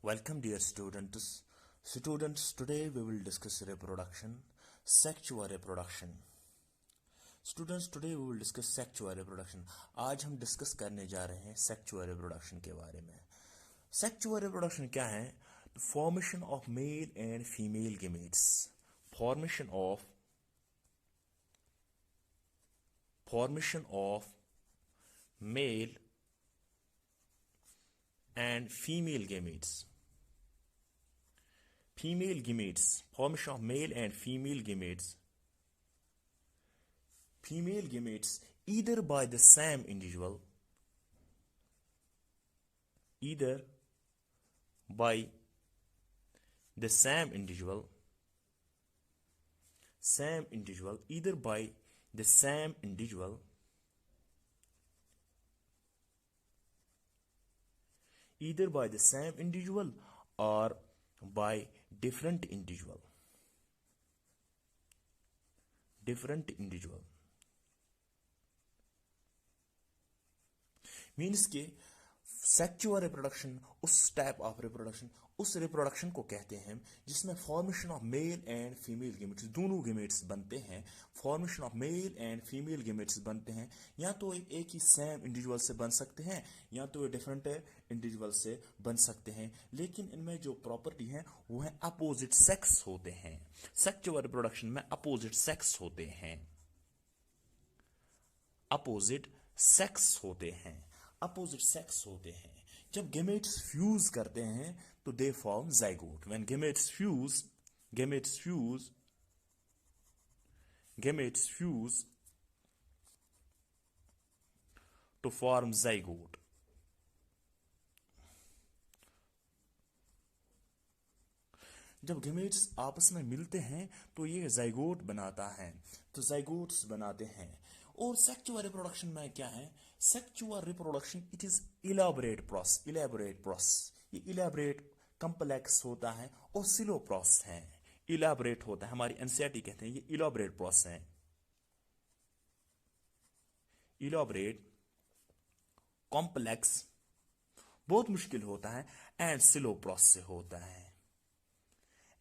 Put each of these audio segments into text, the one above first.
Welcome, dear students. Students, today we will discuss reproduction, sexual reproduction. Students, today we will discuss sexual reproduction. आज हम discuss करने जा रहे हैं sexual reproduction के बारे में. सेक्सुअल रिप्रोडक्शन क्या है? Formation of male and female gametes. Formation of male and female gametes. Female gametes, formation of male and female gametes. Female gametes either by the same individual, either by the same individual, either by the same individual, either by the same individual or by different individual. Means के sexual reproduction उस type of reproduction, उस reproduction को कहते हैं जिसमें formation of male and female gametes, दोनों gametes बनते हैं. Formation of male and female gametes बनते हैं. या तो एक ही सेम इंडिविजुअल से बन सकते हैं या तो डिफरेंट इंडिविजुअल से बन सकते हैं, लेकिन इनमें जो प्रॉपर्टी है वो है अपोजिट सेक्स होते हैं. सेक्सुअल रिप्रोडक्शन में अपोजिट सेक्स होते हैं. अपोजिट सेक्स होते हैं. जब गेमेट्स फ्यूज करते हैं तो they form zygote. When gametes fuse to form zygote. जब गेमेट्स आपस में मिलते हैं तो ये जाइगोट बनाता है, तो जाइगोट्स बनाते हैं. और सेक्सुअल रिप्रोडक्शन में क्या है? Sexual reproduction it is elaborate process. ये इलैबोरेट कॉम्प्लेक्स होता है और स्लो प्रोसेस है. इलैबोरेट होता है, हमारी एनसीईआरटी कहते हैं ये इलैबोरेट प्रोसेस है. इलैबोरेट कॉम्प्लेक्स बहुत मुश्किल होता है एंड स्लो प्रोसेस से होता है.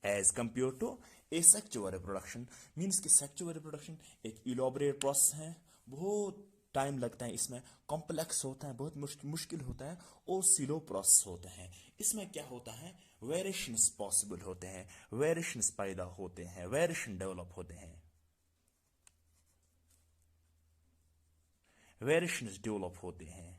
As compare to a sexual reproduction, means कि सेक्सुअल रिप्रोडक्शन एक इलैबोरेट प्रोसेस है, बहुत टाइम लगता है इसमें, कॉम्प्लेक्स होता है, बहुत मुश्किल होता है और स्लो प्रोसेस होता है. इसमें क्या होता है? वेरिएशंस पॉसिबल होते हैं, वेरिएशंस पैदा होते हैं, वेरिएशन डेवलप होते हैं, वेरिएशंस डेवलप होते हैं,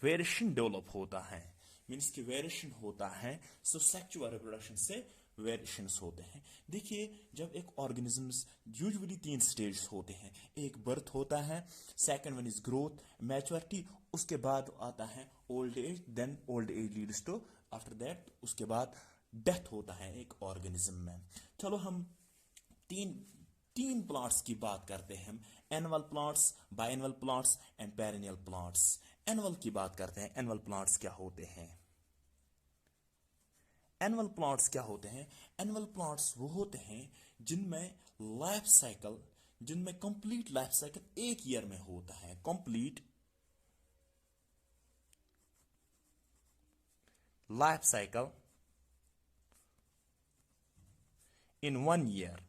वेरिएशन डेवलप होता है. मीन्स कि वेरिएशन होता है. सो सेक्सुअल रिप्रोडक्शन से वेरिएशंस होते हैं. देखिए, जब एक ऑर्गेनिजम्स यूजुअली 3 स्टेज होते हैं. एक बर्थ होता है, second one is growth, maturity, उसके बाद आता है old age, then old age leads to after that उसके बाद डेथ होता है एक ऑर्गेनिज्म में. चलो हम तीन प्लांट्स की बात करते हैं. हम annual plants, biannual plants and perennial plants. Annual की बात करते हैं. एनुअल प्लांट्स क्या होते हैं? एनुअल प्लांट्स क्या होते हैं? एनुअल प्लांट्स वो होते हैं जिनमें कंप्लीट लाइफ साइकिल एक ईयर में होता है. Complete life cycle in 1 year.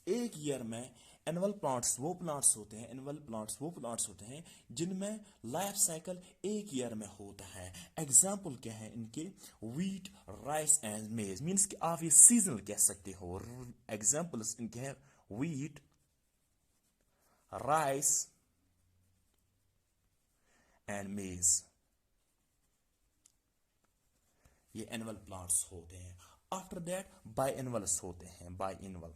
एक ईयर में एनुअल प्लांट्स वो प्लांट्स होते हैं जिनमें लाइफ साइकिल एक ईयर में होता है. एग्जाम्पल क्या है इनके? व्हीट, राइस एंड मेज. मीन्स कि आप ये सीजनल कह सकते हो. एग्जाम्पल्स इनके हैं व्हीट, राइस एंड मेज. ये एनुअल प्लांट्स होते हैं. आफ्टर दैट बाइएनुअल्स होते हैं. बाइएनुअल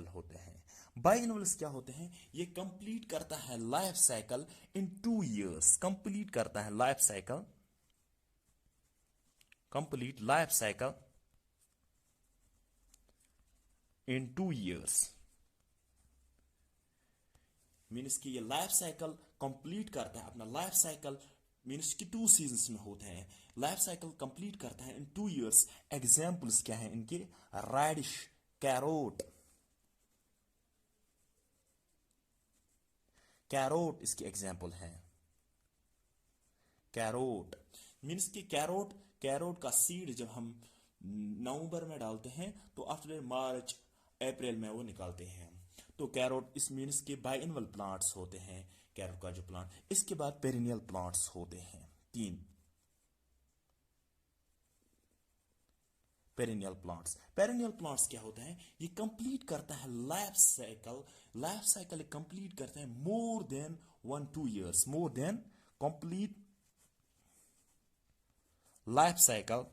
होते हैं. बाइएनुअल्स क्या होते हैं? ये कंप्लीट करता है life cycle in 2 years. Complete life cycle in 2 years. Means कि ये लाइफ साइकिल कंप्लीट करता है. अपना लाइफ साइकिल मीन्स कि 2 सीजन्स में होते हैं. लाइफ साइकिल कंप्लीट करता है इन 2 इयर्स. एग्जाम्पल्स क्या है इनके? रेडिश, कैरोट, कैरोट इसकी एग्जाम्पल है। कैरोट मीन्स कि कैरोट कैरोट का सीड जब हम नवंबर में डालते हैं तो आफ्टर मार्च अप्रैल में वो निकालते हैं। तो कैरोट इस मीन्स के बाइएनुअल प्लांट्स होते हैं कैरोट का जो प्लांट। इसके बाद पेरिनियल प्लांट्स होते हैं 3 पेरिनियल प्लांट्स। पेरिनियल प्लांट्स क्या होता है, ये कंप्लीट करता है life cycle. Life cycle complete करते हैं more than 1-2 years, more than complete life cycle,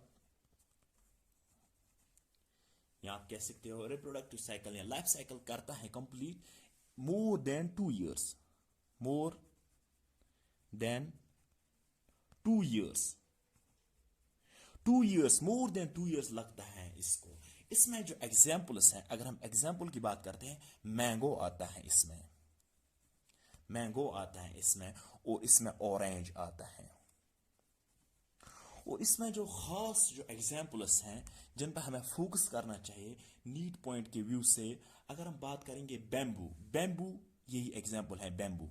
या आप कह सकते हो रिप्रोडक्टिव साइकिल या लाइफ साइकिल करता है complete more than 2 years, more than 2 years, 2 years, more than 2 years लगता है इसको। इसमें जो एग्जाम्पल्स हैं, अगर हम एग्जाम्पल की बात करते हैं, मैंगो आता है इसमें, मैंगो आता है इसमें, और इसमें ऑरेंज आता है। और इसमें जो खास जो एग्जाम्पल्स हैं जिन पर हमें फोकस करना चाहिए नीट पॉइंट के व्यू से, अगर हम बात करेंगे बैम्बू, बैम्बू यही एग्जाम्पल है बैम्बू।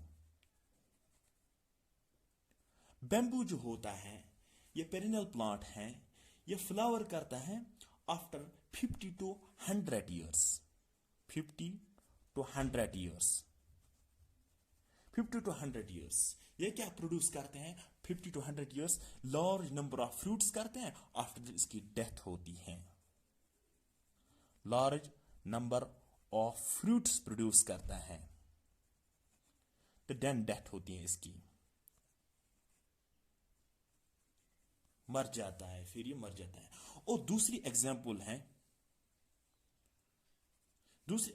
बैम्बू जो होता है ये पेरिनियल प्लांट है, ये फ्लावर करता है after 50 to 100 years, 50 to 100 years, 50 to 100 years। ये क्या प्रोड्यूस करते हैं 50 to 100 years, large number of fruits करते हैं, आफ्टर इसकी डेथ होती है। Large number of fruits produce करता है, तो देन डेथ होती है इसकी, मर जाता है, फिर ये मर जाता है। और दूसरी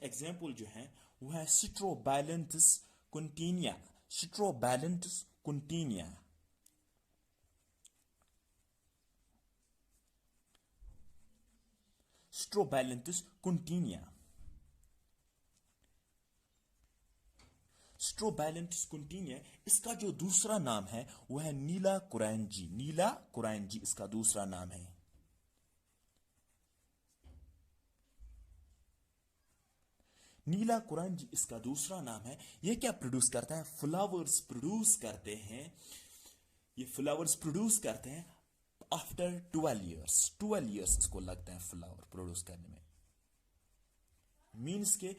एग्जाम्पल जो है वो है स्ट्रोबाइलेंथस कंटीनिया, स्ट्रोबाइलेंथस कंटीनिया। स्ट्रोबाइलेंथस कंटीनिया, स्ट्रोबाइलेंथस कंटीनिया, इसका जो दूसरा नाम है वो है नीला कुरैंजी, नीला कुरैंजी इसका दूसरा नाम है। नीला कुरैंजी इसका दूसरा नाम है। ये क्या प्रोड्यूस करता है, फ्लावर्स प्रोड्यूस करते हैं, ये फ्लावर्स प्रोड्यूस करते हैं आफ्टर 12 years, 12 years इसको लगता है फ्लावर प्रोड्यूस करने में। मीन्स के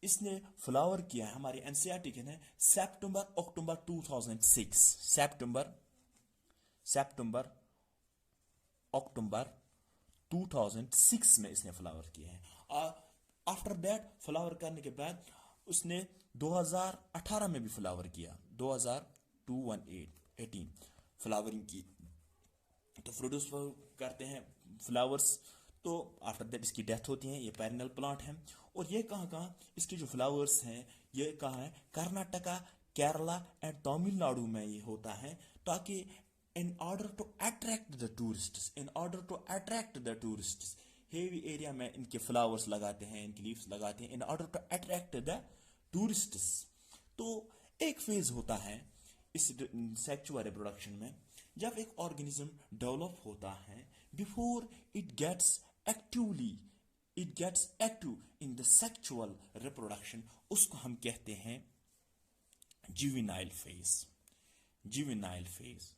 इसने फ्लावर किया है हमारे एनसीईआरटी के ने सितंबर अक्टूबर 2006, सितंबर अक्टूबर 2006 में इसने फ्लावर किया है। आफ्टर दैट फ्लावर करने के बाद उसने 2018 में भी फ्लावर किया, 2018 फ्लावरिंग की, तो प्रोड्यूस करते हैं फ्लावर्स। तो आफ्टर दैट इसकी डेथ होती है। ये पेरिनियल प्लांट है। और ये कहाँ इसके जो फ्लावर्स हैं ये कहाँ है, कर्नाटका, केरला एंड तमिलनाडु में ये होता है, ताकि in order to attract the tourists heavy area में इनके फ्लावर्स लगाते हैं, इनके लीव्स लगाते हैं in order to attract the tourists. तो एक फेज होता है इस सेक्सुअल रिप्रोडक्शन में, जब एक ऑर्गेनिज्म डेवलप होता है, before it gets active in the sexual reproduction, उसको हम कहते हैं juvenile phase, juvenile phase.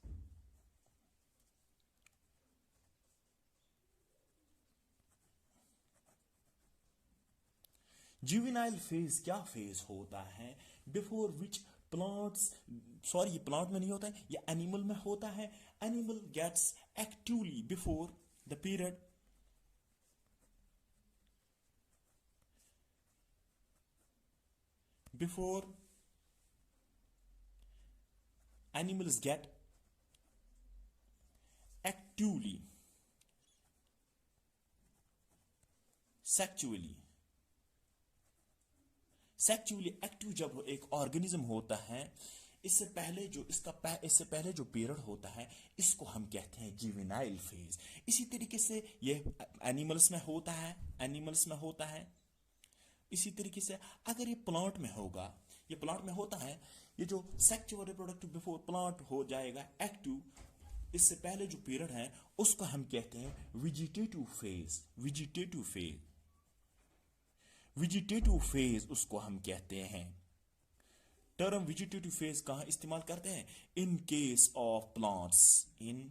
Juvenile phase क्या फेज होता है, बिफोर विच प्लांट्स, सॉरी ये प्लांट में नहीं होता है, ये एनिमल में होता है। Animal gets actively before the period before animals get actively sexually active जब एक ऑर्गेनिज्म होता है, इससे पहले जो पीरियड होता है इसको हम कहते हैं जुवेनाइल फेज। इसी तरीके से ये एनिमल्स में होता है, इसी तरीके से अगर ये प्लांट में होता है, ये जो सेक्सुअल रिप्रोडक्टिव बिफोर प्लांट हो जाएगा एक्टिव, इससे पहले जो पीरियड है उसको हम कहते हैं वेजिटेटिव फेज उसको हम कहते हैं। टर्म वेजिटेटिव फेज कहाँ इस्तेमाल करते हैं? इन case of plants, in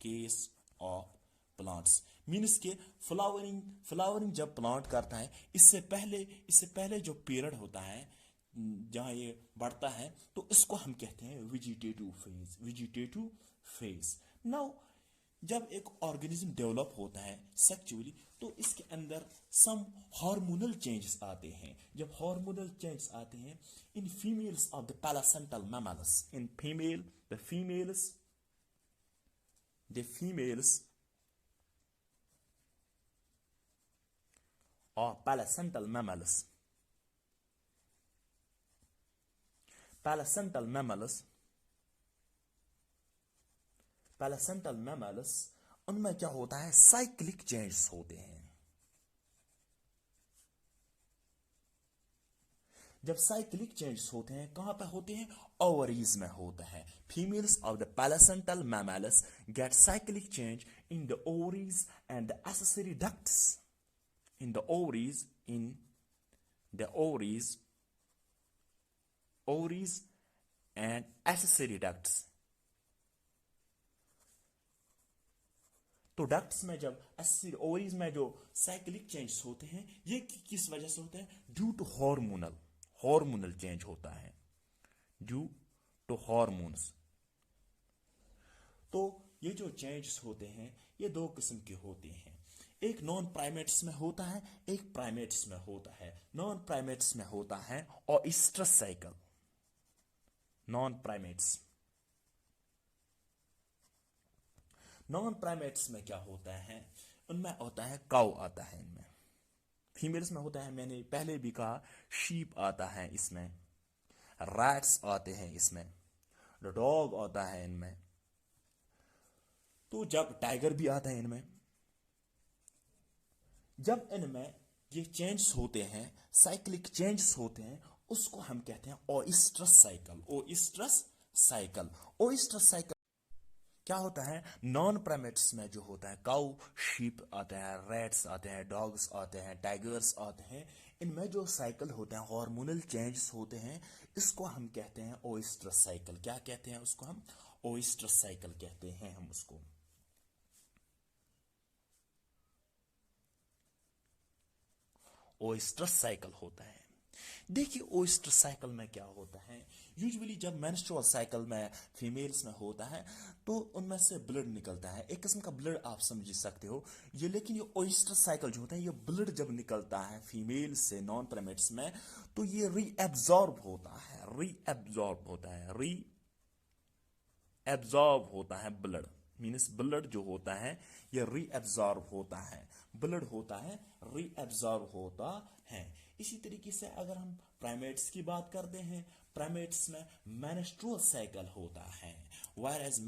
case of plants means के फ्लावरिंग जब प्लांट करता है, इससे पहले जो पीरियड होता है जहाँ ये बढ़ता है, तो इसको हम कहते हैं वेजिटेटिव फेज। नाउ जब एक ऑर्गेनिज्म डेवलप होता है सेक्चुअली, तो इसके अंदर सम हार्मोनल चेंजेस आते हैं। जब हार्मोनल चेंजेस आते हैं in females of the placental mammals, in female the females or placental mammals उनमें क्या होता है? साइक्लिक चेंजेस होते हैं। जब साइक्लिक चेंजेस होते हैं कहां पे होते हैं? ओवरीज में होता है। Females of the placental mammals get cyclic change in the ovaries and the accessory ducts, in the ovaries and accessory ducts। तो डक्ट्स में जब ओवरीज में जो साइक्लिक चेंजेस होते हैं, ये किस वजह से होते हैं? ड्यू टू हार्मोनल चेंज होता है, ड्यू टू हार्मोन्स। तो ये जो चेंजेस होते हैं ये दो किस्म के होते हैं, एक नॉन प्राइमेट्स में होता है, एक प्राइमेट्स में होता है। नॉन प्राइमेट्स में होता है ओएस्ट्रस साइकिल। नॉन प्राइमेट्स में क्या होता है? उनमें होता है काउ आता है, इनमें फीमेल्स में होता है, मैंने पहले भी कहा, शीप आता है इसमें, रैट्स आते हैं इसमें, डॉग आता है इनमें, तो जब टाइगर भी आता है इनमें। जब इनमें ये चेंजेस होते हैं, साइक्लिक चेंजेस होते हैं, उसको हम कहते हैं ओएस्ट्रस साइकिल। क्या होता है? नॉन प्राइमेट्स में जो होता है, काउ, शीप आते हैं, रैट्स आते हैं, डॉग्स आते हैं, टाइगर्स आते हैं, इनमें जो साइकिल होते हैं, हार्मोनल चेंजेस होते हैं, इसको हम कहते हैं ओएस्ट्रस साइकिल। क्या कहते हैं उसको? हम ओएस्ट्रस साइकिल कहते हैं हम उसको। ओएस्ट्रस साइकिल होता है। देखिए ओएस्ट्रस साइकिल में क्या होता है, यूजुअली जब मेंस्ट्रुअल साइकिल में फीमेल्स में होता है तो उनमें से ब्लड निकलता है, एक किस्म का ब्लड आप समझ सकते हो ये। लेकिन ये ओएस्ट्रस साइकिल जो होता है, ये ब्लड जब निकलता है फीमेल से नॉन प्राइमेट्स में, तो ये रीएब्जॉर्ब होता है ब्लड, मीन्स ब्लड जो होता है ये रीएब्जॉर्ब होता है, ब्लड होता है रीएब्जॉर्ब होता है। इसी तरीके से अगर हम प्राइमेट्स की बात करते हैं, प्राइमेट्स में मेंस्ट्रुअल साइकिल होता है, whereas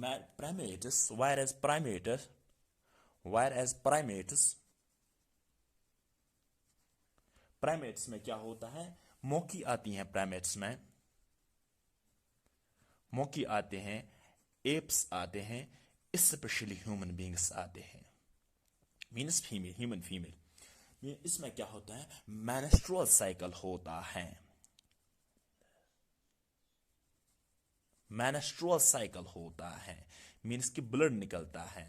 प्राइमेट्स में क्या होता है? मोकी आती हैं, प्राइमेट्स में मोकी आते हैं, एप्स आते हैं, स्पेशली ह्यूमन बींग्स आते हैं, मीन्स ह्यूमन फीमेल। इसमें क्या होता है? मेंस्ट्रुअल साइकिल होता है, मीन्स कि ब्लड निकलता है,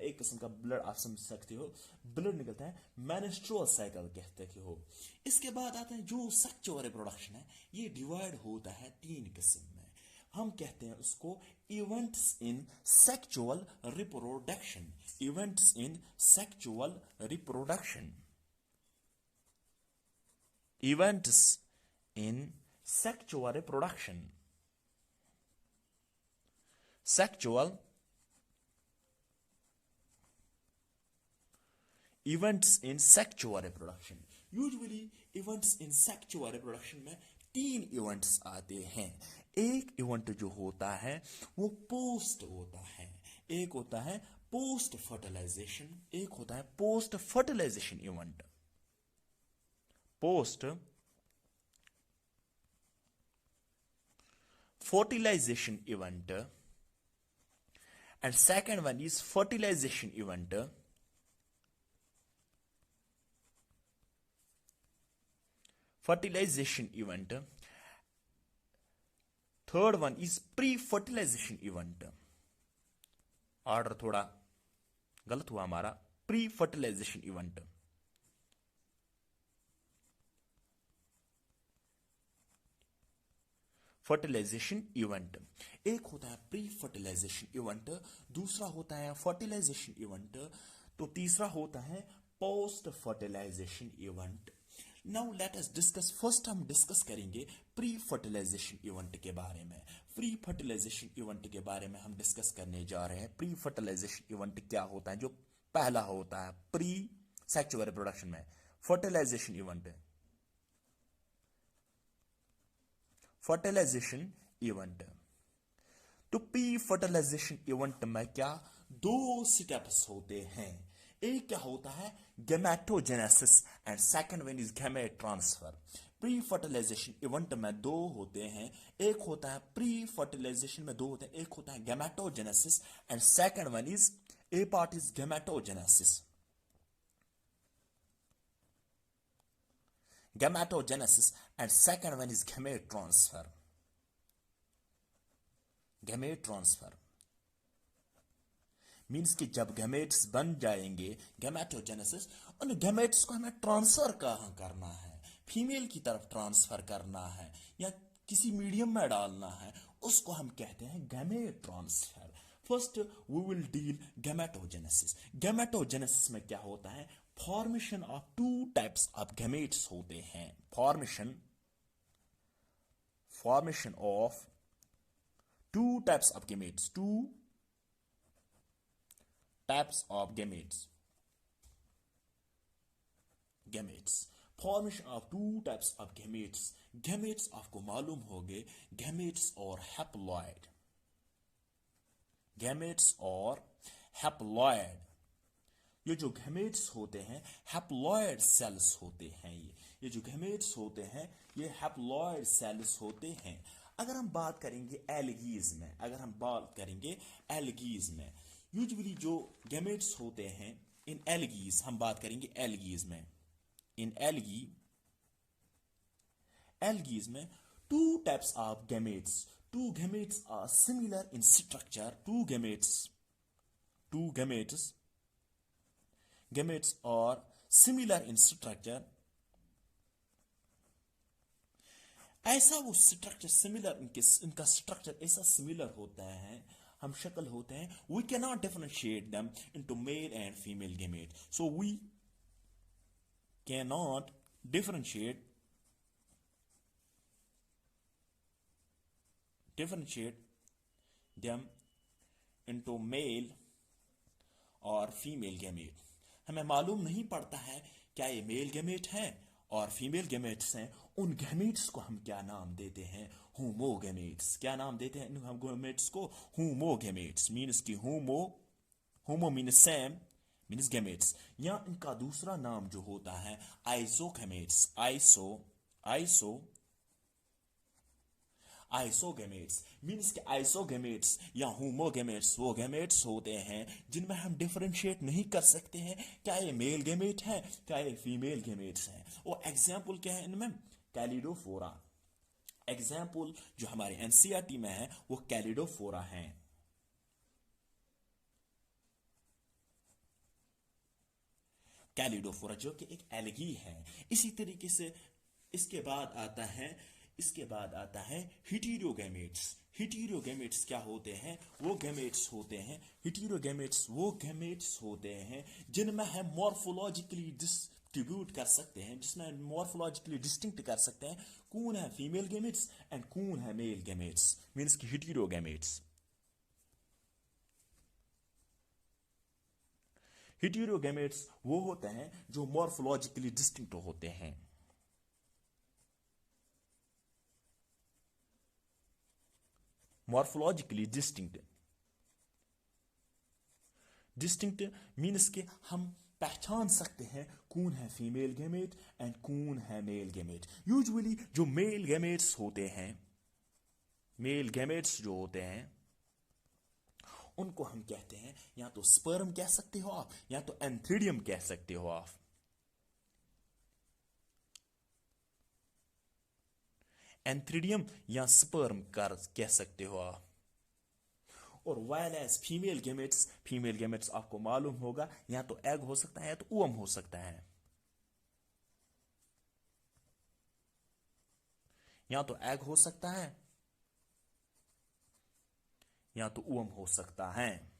एक किस्म का ब्लड आप समझ सकते हो, ब्लड निकलता है, मेंस्ट्रुअल साइकिल कहते हो। इसके बाद आता है जो सेक्सुअल रिप्रोडक्शन है, ये डिवाइड होता है 3 किस्म में। हम कहते हैं उसको events in sexual reproduction, usually events in sexual reproduction में 3 इवेंट्स आते हैं। एक इवेंट जो होता है वो पोस्ट होता है, एक होता है पोस्ट फर्टिलाइजेशन, एक होता है post fertilization event, post fertilization event, and second one is fertilization event, fertilization event. Third one is pre-fertilization event. Order थोड़ा गलत हुआ हमारा. Pre-fertilisation event. फर्टिलाइजेशन इवेंट एक होता है प्री फर्टिलाइजेशन इवेंट, दूसरा होता है फर्टिलाइजेशन इवेंट, तो तीसरा होता है post fertilization event. Now let us discuss. First हम डिस्कस करेंगे प्री फर्टिलाइजेशन इवेंट के बारे में. प्री फर्टिलाइजेशन इवेंट के बारे में हम डिस्कस करने जा रहे हैं. प्री फर्टिलाइजेशन इवेंट क्या होता है? जो पहला होता है प्री सेक्सुअल रिप्रोडक्शन में फर्टिलाइजेशन इवेंट. फर्टिलाइजेशन इवेंट, तो प्री फर्टिलाइजेशन इवेंट में क्या दो स्टेप्स होते हैं. एक क्या होता है gametogenesis and second one is gamete transfer. Pre fertilization event में दो होते हैं. एक होता है प्री फर्टिलाइजेशन में दो होते हैं. एक होता है gametogenesis and second one is a part is gametogenesis. Gametogenesis and second one is gamete transfer. Gamete transfer means कि जब गैमेट्स बन जाएंगे गैमेटोजेनेसिस, उन गैमेट्स को हमें ट्रांसफर कहाँ करना है, फीमेल की तरफ ट्रांसफर करना है या किसी मीडियम में डालना है, उसको हम कहते हैं gamete transfer. First we will deal gametogenesis. Gametogenesis में क्या होता है? Formation of two types of gametes होते हैं. Formation of two types of gametes. Two types of gametes. Formation of two types of gametes. Gametes आपको मालूम होंगे gametes और हैप्लॉइड. गैमेट्स और हैप्लॉइड. ये जो गैमेट्स होते हैं हैप्लॉइड सेल्स होते हैं. ये जो गैमेट्स होते हैं ये हैप्लॉइड सेल्स होते हैं. अगर हम बात करेंगे एल्गीज में, यूजुअली जो गैमेट्स होते हैं इन एल्गीज, हम बात करेंगे एल्गीज में. इन एल्गीज में two types of gametes. Two gametes are similar in structure. Gametes are similar in structure. ऐसा वो स्ट्रक्चर सिमिलर, इनका स्ट्रक्चर ऐसा सिमिलर होता है, हम शक्ल होते हैं. We cannot differentiate them into male and female gamete. So we cannot differentiate them into male और फीमेल गैमेट. हमें मालूम नहीं पड़ता है क्या ये मेल गैमेट हैं और फीमेल गैमेट्स हैं. उन गैमेट्स को हम क्या नाम देते हैं? होमोगैमेट्स. क्या नाम देते हैं हम गैमेट्स को? होमोगैमेट्स. मीन्स कि होमो मीन्स सेम, मीन्स गैमेट्स. या इनका दूसरा नाम जो होता है आइसोगैमेट्स. आइसोगैमेट्स मीन्स कि आइसोगैमेट्स या होमोगैमेट्स वो गैमेट्स होते हैं जिनमें हम डिफरेंशिएट नहीं कर सकते हैं क्या ये मेल गैमेट है क्या ये फीमेल गैमेट्स हैं. वो एग्जाम्पल क्या है इनमें? कैलिडोफोरा. एग्जाम्पल जो हमारे एनसीईआरटी में है वो कैलिडोफोरा है. कैलिडोफोरा जो कि एक एल्गी है. इसी तरीके से इसके बाद आता है हिटेरोगैमेट्स. हिटेरोगैमेट्स क्या होते हैं? वो गैमेट्स होते हैं जिनमें हम मॉर्फोलॉजिकली डिस्ट्रीब्यूट कर सकते हैं, जिसमें मॉर्फोलॉजिकली डिस्टिंक्ट कर सकते हैं कौन है फीमेल गैमेट्स एंड कौन है मेल गैमेट्स. मीन्स कि हिटेरोगैमेट्स. हिटेरोगैमेट्स वो होते हैं जो मॉर्फोलॉजिकली डिस्टिंक्ट होते हैं. मॉर्फोलॉजिकली डिस्टिंक्ट मीन्स के हम पहचान सकते हैं कौन है फीमेल गैमेट एंड कौन है मेल गैमेट. यूजुअली जो मेल गैमेट्स जो होते हैं उनको हम कहते हैं या तो स्पर्म कह सकते हो आप या तो एंथ्रीडियम कह सकते हो आप. एंथ्रीडियम या स्पर्म कर कह सकते हो आप। और वाइल एज फीमेल गेमेट्स आपको मालूम होगा या तो एग हो सकता है या तो ओवम हो सकता है, या तो एग हो सकता है या तो ओवम हो सकता है।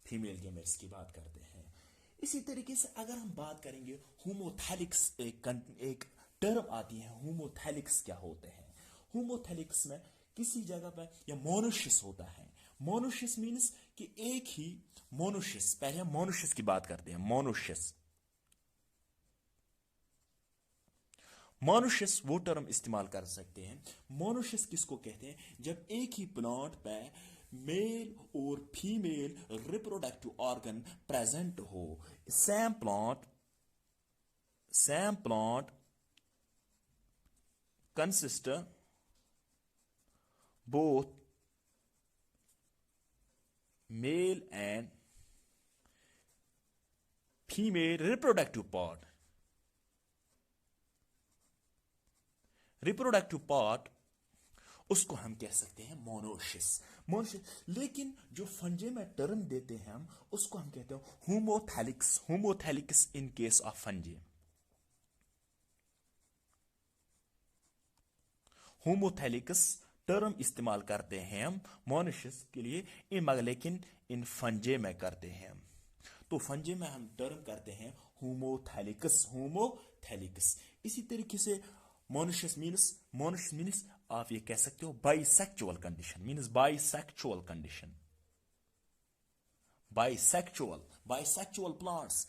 फीमेल गेमेट्स की बात करते हैं। इसी तरीके से अगर हम बात करेंगे होमोथैलिक्स, एक टर्म आती है होमोथैलिक्स क्या होते हैं। होमोथैलिक्स में किसी जगह पर या मोनोशियस होता है। मोनोशियस मीन्स कि एक ही मोनोशियस, पहले हम मोनोशियस की बात करते हैं। मोनोशियस वो टर्म इस्तेमाल कर सकते हैं। मोनोशियस किसको कहते हैं? जब एक ही प्लांट पे मेल और फीमेल रिप्रोडक्टिव ऑर्गन प्रेजेंट हो। Same plant consist both male and female reproductive part उसको हम कह सकते हैं मोनोशियस। लेकिन जो फंजे में टर्म देते हैं हम, उसको हम कहते हैं homothallics in case of fungi. Homothallics term इस्तेमाल करते हैं हम मोनोशियस के लिए, लेकिन इन फंजे में करते हैं हम। तो फंजे में हम टर्म करते हैं होमोथैलिक्स। इसी तरीके से मोनोशियस मीन्स आप ये कह सकते हो बाइसेक्चुअल कंडीशन। बाइसेक्चुअल प्लांट्स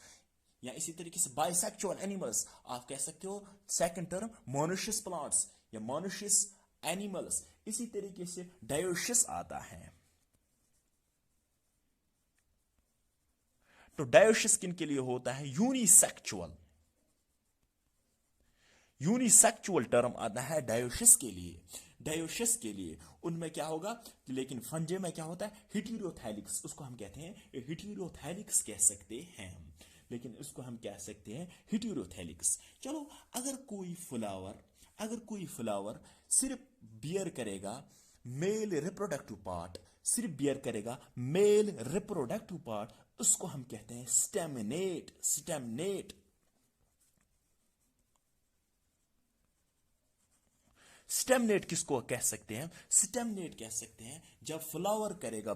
या इसी तरीके से बाइसेक्चुअल एनिमल्स आप कह सकते हो। सेकंड टर्म मोनोशियस प्लांट्स या मोनोशियस एनिमल्स। इसी तरीके से डायोशियस आता है। तो डायोशियस किन के लिए होता है? यूनिसेक्चुअल टर्म आता है डायोशियस के लिए। उनमें क्या होगा, लेकिन फंजे में क्या होता है? हिटेरोथैलिक्स, उसको हम कहते हैं हिटेरोथैलिक्स कह सकते हैं हम, लेकिन उसको हम कह सकते हैं हिटेरोथैलिक्स। चलो, अगर कोई फ्लावर सिर्फ बियर करेगा मेल रिप्रोडक्टिव पार्ट, उसको हम कहते हैं स्टेमनेट किसको कह सकते हैं? स्टेमनेट कह सकते हैं जब फ्लावर करेगा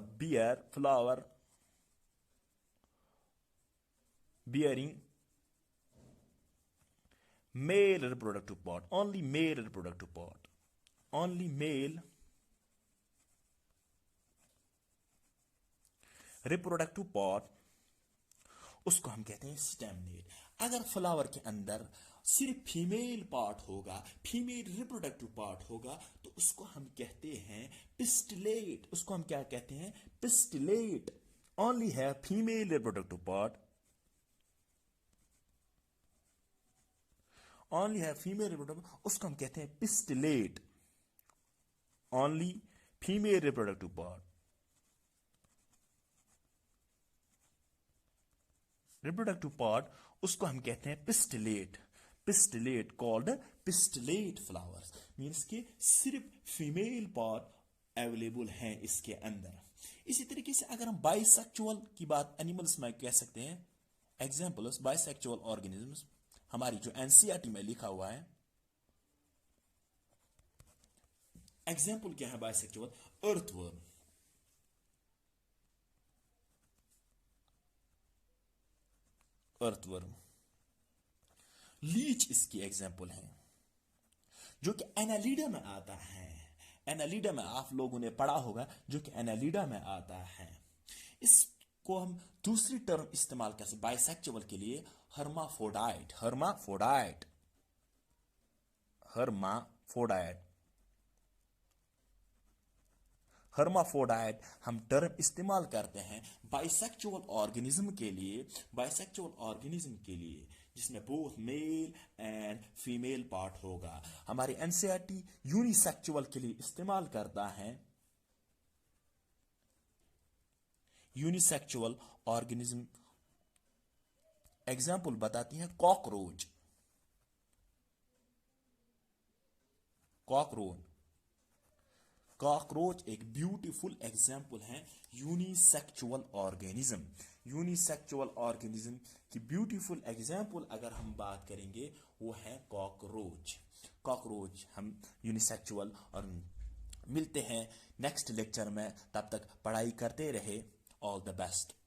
bearing male reproductive part, only male reproductive part, उसको हम कहते हैं स्टेमनेट। अगर फ्लावर के अंदर सिर्फ फीमेल रिप्रोडक्टिव पार्ट होगा तो उसको हम कहते हैं पिस्टिलेट। ओनली है फीमेल रिप्रोडक्टिव पार्ट, उसको हम कहते हैं pistillate. Only female reproductive part, उसको हम कहते हैं pistillate called pistillate flowers. Means कि सिर्फ फीमेल पार्ट अवेलेबल है इसके अंदर। इसी तरीके से अगर हम बाइसेक्चुअल की बात एनिमल्स में कह सकते हैं, एग्जाम्पल्स बाइसेक्चुअल ऑर्गेनिजम्स हमारी जो एनसीईआरटी में लिखा हुआ है। एग्जाम्पल क्या है बाइसेक्चुअल? अर्थवर्म, लीच इसकी एग्जाम्पल है, जो कि एनालिडा में आता है। एनालिडा में आप लोगों ने पढ़ा होगा, जो कि एनालिडा में आता है। इसको हम दूसरी टर्म इस्तेमाल कर सकते बाइसेक्चुअल के लिए, हर्माफोडाइट हम टर्म इस्तेमाल करते हैं बाइसेक्चुअल ऑर्गेनिज्म के लिए, जिसमें both male and female part होगा। हमारी एनसीईआरटी यूनिसेक्चुअल के लिए इस्तेमाल करता है यूनिसेक्चुअल ऑर्गेनिज्म। एग्जाम्पल बताती हैं कॉकरोच, कॉकरोच। कॉकरोच एक ब्यूटीफुल एग्जाम्पल है यूनिसेक्सुअल ऑर्गेनिज्म। यूनिसेक्सुअल ऑर्गेनिज्म की ब्यूटीफुल एग्जाम्पल अगर हम बात करेंगे वो है कॉकरोच। कॉकरोच हम यूनिसेक्सुअल। और मिलते हैं नेक्स्ट लेक्चर में, तब तक पढ़ाई करते रहे। All the best.